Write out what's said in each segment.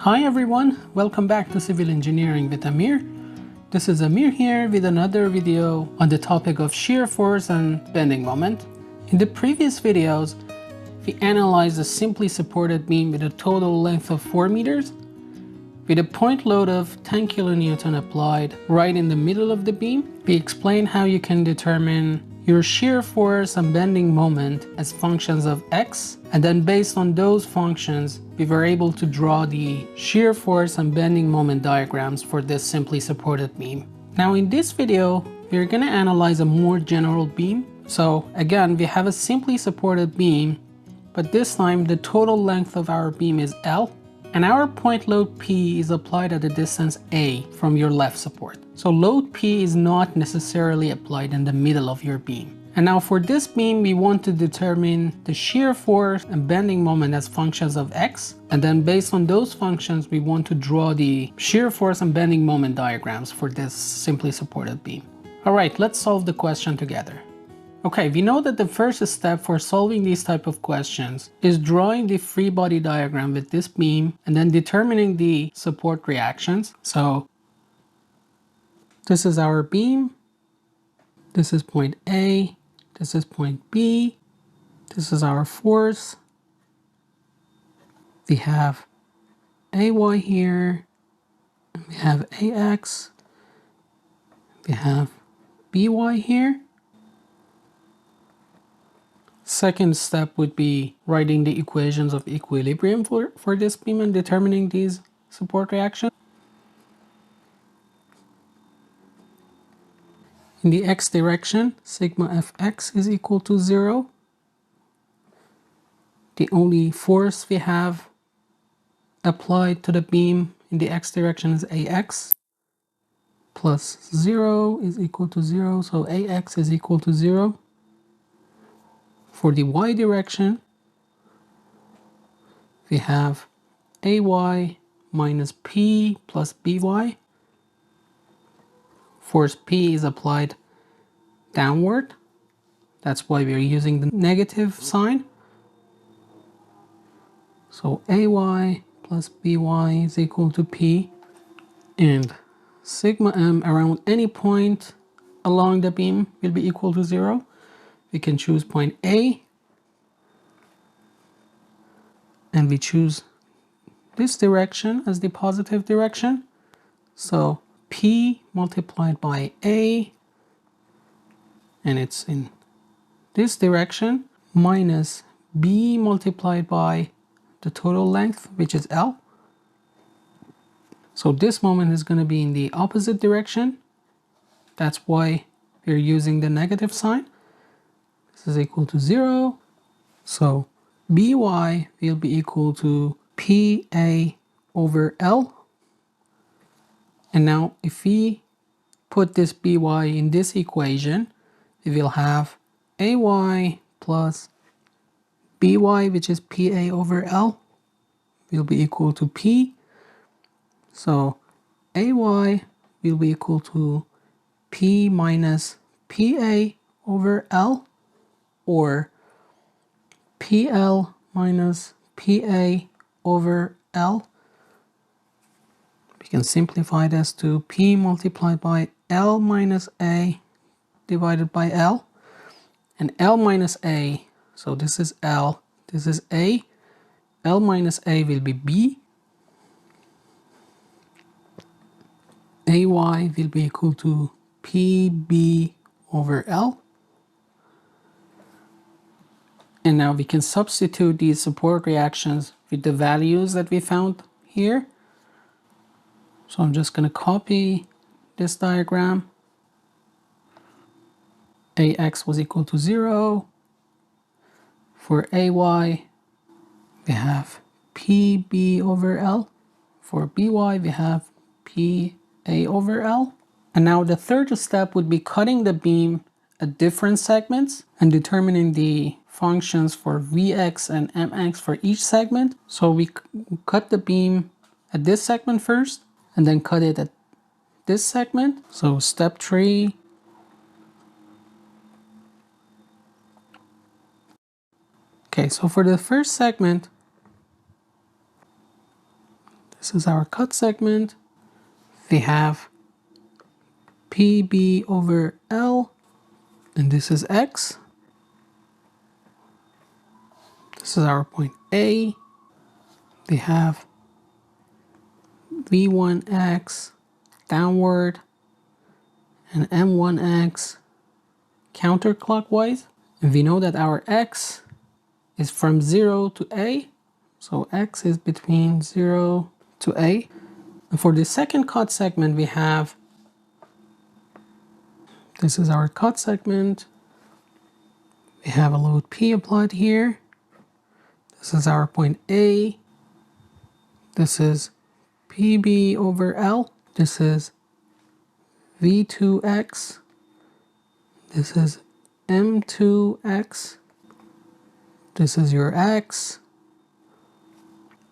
Hi everyone, welcome back to Civil Engineering with Amir. This is Amir here with another video on the topic of shear force and bending moment. In the previous videos, we analyzed a simply supported beam with a total length of 4 meters with a point load of 10 kilonewton applied right in the middle of the beam. We explained how you can determine your shear force and bending moment as functions of x, and then based on those functions we were able to draw the shear force and bending moment diagrams for this simply supported beam. Now in this video we're going to analyze a more general beam. So again, we have a simply supported beam, but this time the total length of our beam is L, and our point load P is applied at a distance A from your left support. So load P is not necessarily applied in the middle of your beam. And now for this beam, we want to determine the shear force and bending moment as functions of X. And then based on those functions, we want to draw the shear force and bending moment diagrams for this simply supported beam. All right, let's solve the question together. Okay, we know that the first step for solving these type of questions is drawing the free body diagram with this beam and then determining the support reactions. So this is our beam, this is point A, this is point B, this is our force. We have AY here, we have AX, we have BY here. Second step would be writing the equations of equilibrium for this beam and determining these support reactions. In the x direction, sigma fx is equal to 0. The only force we have applied to the beam in the x direction is ax, plus 0 is equal to 0, so ax is equal to 0. For the y direction, we have ay minus p plus by. Force P is applied downward. That's why we're using the negative sign. So ay plus by is equal to p. And sigma m around any point along the beam will be equal to 0. We can choose point A, and we choose this direction as the positive direction. So P multiplied by A, and it's in this direction, minus B multiplied by the total length, which is L. So this moment is going to be in the opposite direction. That's why we're using the negative sign. This is equal to 0. So by will be equal to PA over L. And now if we put this by in this equation, we will have ay plus by, which is PA over L, will be equal to P. So ay will be equal to P minus PA over L, or PL minus PA over L. We can simplify this to P multiplied by L minus A divided by L. And L minus A, so this is L, this is A. L minus A will be B. AY will be equal to PB over L. And now we can substitute these support reactions with the values that we found here. So I'm just going to copy this diagram. AX was equal to 0. For AY, we have PB over L. For BY, we have PA over L. And now the third step would be cutting the beam at different segments and determining the functions for Vx and Mx for each segment. So we cut the beam at this segment first, and then cut it at this segment. So step 3. Okay, so for the first segment, This is our cut segment. We have PB over L, and this is X. This is our point A. We have V1X downward and M1X counterclockwise. And we know that our X is from 0 to A. So X is between 0 to A. And for the second cut segment, we have, this is our cut segment. We have a load P applied here. This is our point A. This is PB over L. This is V2X. This is M2X. This is your X.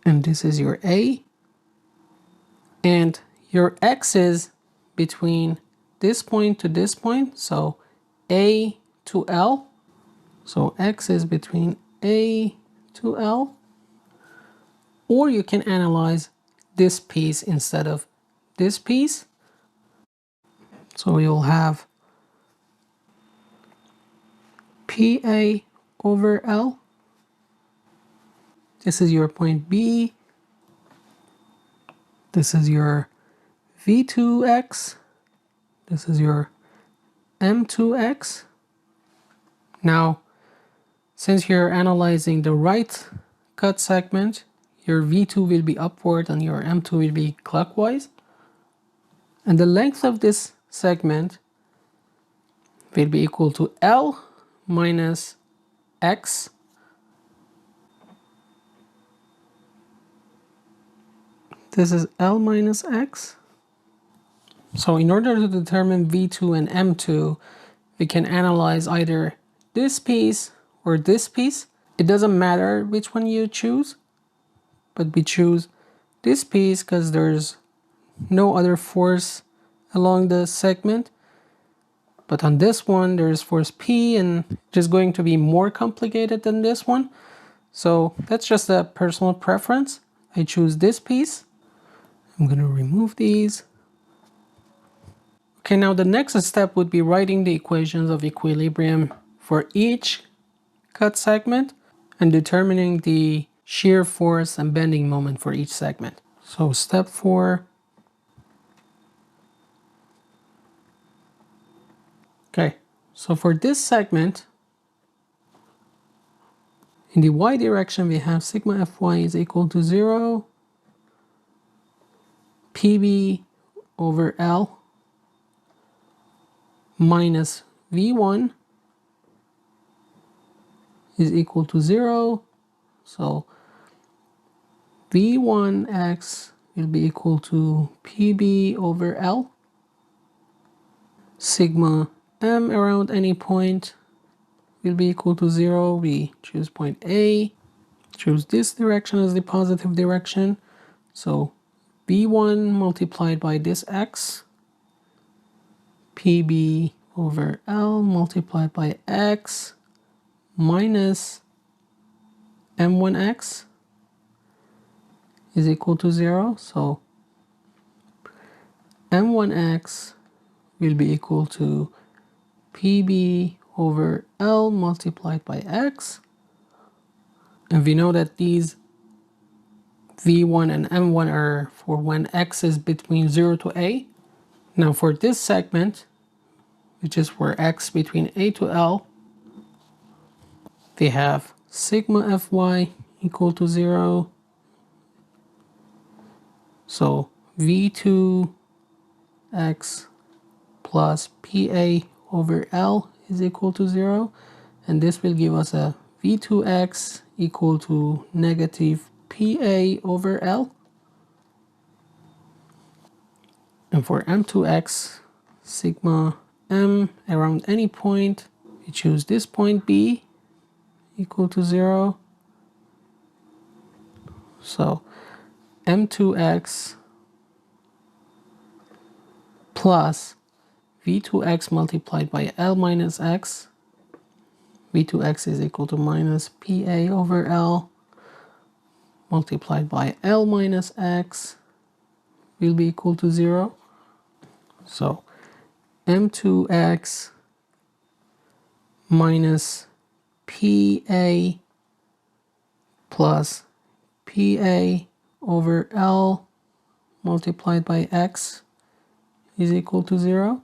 And this is your A. And your X is between this point to this point. So A to L. So X is between A to L. Or you can analyze this piece instead of this piece. So you'll have PA over L. This is your point B. This is your V2X. This is your M2X. Now, since you're analyzing the right cut segment, your V2 will be upward and your M2 will be clockwise. And the length of this segment will be equal to L minus X. This is L minus X. So in order to determine V2 and M2, we can analyze either this piece or this piece. It doesn't matter which one you choose, but we choose this piece because there's no other force along the segment. But on this one, there's force P, and it's just going to be more complicated than this one. So that's just a personal preference. I choose this piece. I'm going to remove these. Okay, now the next step would be writing the equations of equilibrium for each cut segment and determining the shear force and bending moment for each segment. So step 4. Okay, so for this segment, in the y direction, we have sigma Fy is equal to 0, PB over L minus V1 is equal to 0. So V1x will be equal to PB over L. Sigma M around any point will be equal to 0. We choose point A. Choose this direction as the positive direction. So V1 multiplied by this x, PB over L multiplied by x minus M1x is equal to 0. So M1x will be equal to PB over L multiplied by x. And we know that these V1 and M1 are for when x is between 0 to A. Now for this segment, which is for x between A to L, we have sigma Fy equal to 0. So V2x plus PA over L is equal to 0. And this will give us a V2x equal to negative PA over L. And for M2x, sigma M around any point, we choose this point B equal to 0. So M2x plus V2x multiplied by L minus x. V2x is equal to minus PA over L multiplied by L minus x will be equal to 0. So m2x minus PA plus PA over L multiplied by x is equal to 0.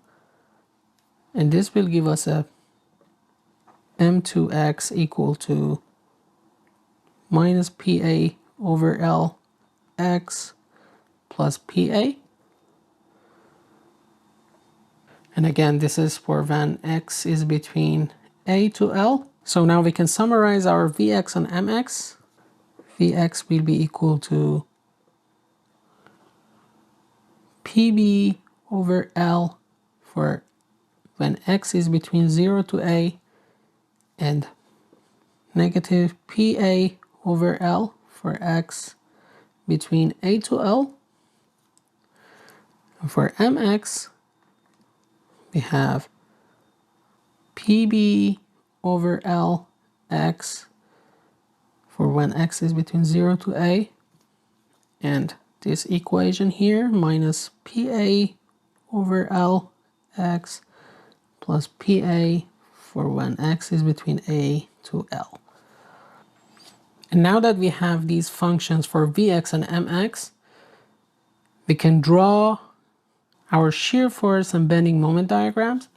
And this will give us a m2x equal to minus PA over L x plus PA. And again, this is for when x is between A to L. So now we can summarize our Vx and Mx. Vx will be equal to PB over L for when x is between 0 to A, and negative PA over L for x between A to L. And for Mx, we have PB over L x for when x is between 0 to A, and this equation here minus PA over L x plus PA for when x is between A to L. And now that we have these functions for Vx and Mx, we can draw our shear force and bending moment diagrams.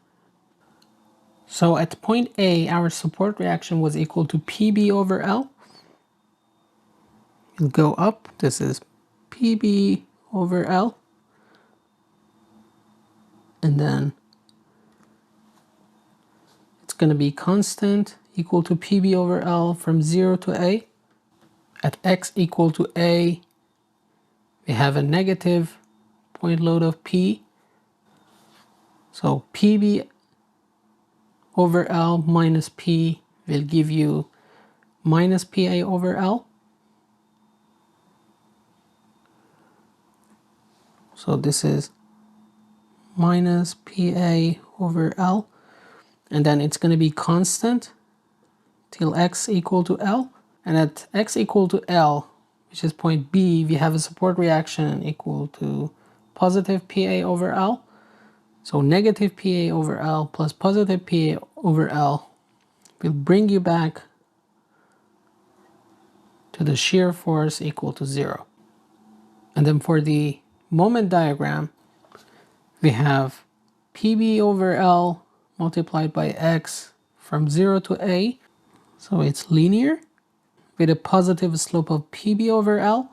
So at point A, our support reaction was equal to PB over L. We'll go up. This is PB over L. And then it's going to be constant equal to PB over L from 0 to A. At x equal to A, we have a negative point load of P. So PB over L minus P will give you minus PA over L. So this is minus PA over L. And then it's going to be constant till x equal to L. And at x equal to L, which is point B, we have a support reaction equal to positive PA over L. So negative PA over L plus positive PA over L will bring you back to the shear force equal to 0. And then for the moment diagram, we have PB over L multiplied by x from 0 to A. So it's linear with a positive slope of PB over L.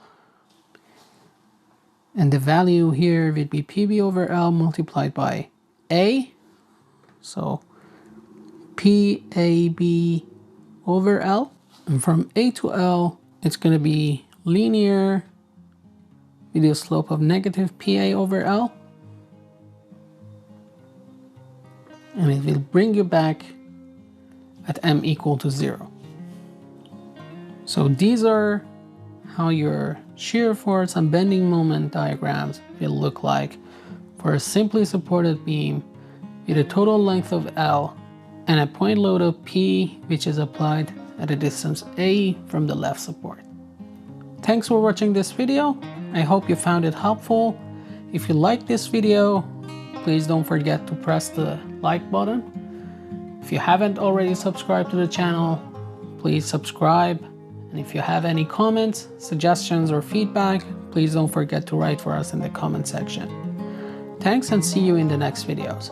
And the value here would be PB over L multiplied by A. So PAB over L. And from A to L, it's going to be linear with a slope of negative PA over L. And it will bring you back at m equal to 0. So these are how your shear force and bending moment diagrams will look like for a simply supported beam with a total length of L and a point load of P, which is applied at a distance A from the left support. Thanks for watching this video. I hope you found it helpful. If you like this video, please don't forget to press the like button. If you haven't already subscribed to the channel, please subscribe. And if you have any comments, suggestions, or feedback, please don't forget to write for us in the comment section. Thanks, and see you in the next videos.